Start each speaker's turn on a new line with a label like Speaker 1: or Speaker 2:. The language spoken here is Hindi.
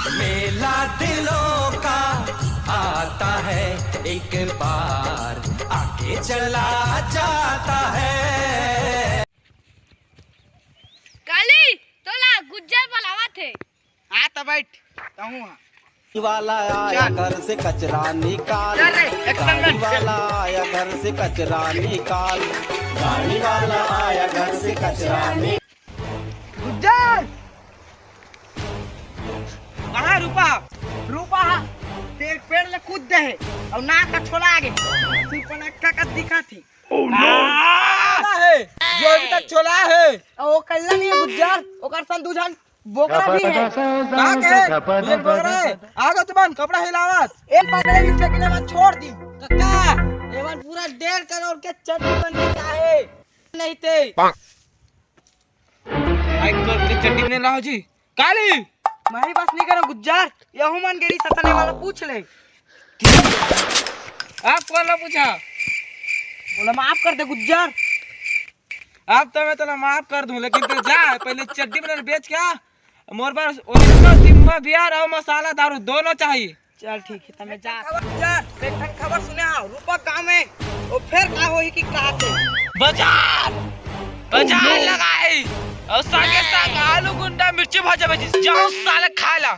Speaker 1: मेला दिलों का आता है एक बार, आगे चला जाता है।
Speaker 2: काली तोला गुज्जर बुलावा थे।
Speaker 3: हाँ तो बैठ कहूँ
Speaker 1: वाला आया घर से कचरा निकाल, गाड़ी वाला आया घर से कचरा निकाल, गाड़ी वाला आया घर से कचरा निकाल।
Speaker 3: गुज्जर कहाँ रूपा रूपा तेरे पेड़ ले कूद दे और नाक का छोड़ा आगे सिर्फ नक्का का दिखा थी। है जो अभी तक छोड़ा है और वो कल्ला नहीं है गुज्जर ओकर सन दूजन बोकरा भी है। कहाँ के ये बोकरा है आगे तुमन कपड़ा हिलावत एक पकड़े भी फेंकने मत छोड़ दी कक्का एवन पूरा 1.5 करोड़ के चटनी बनने का है नहीं थे आई कर के चटनी बने लाओ जी काली मारी बात नहीं करो गुज्जर यहू मन गेरी सतने वाला पूछ ले आप कौन पूछा बोला माफ कर दे गुज्जर अब तो मैं तो माफ कर दूं लेकिन तो जा पहले चड्डी बना बेच क्या मोर पास ओरिजिनल सिम्मा बियर और मसाला दारू दोनों चाहिए। चल ठीक है तमे जा गुज्जर देखन खबर सुने आओ रूपा काम है और फिर का होई कि काटे बाजार बाजार लगाई और संगे संग आलू गुंडा मिर्ची भाजा बेची जाओ साले खा ला।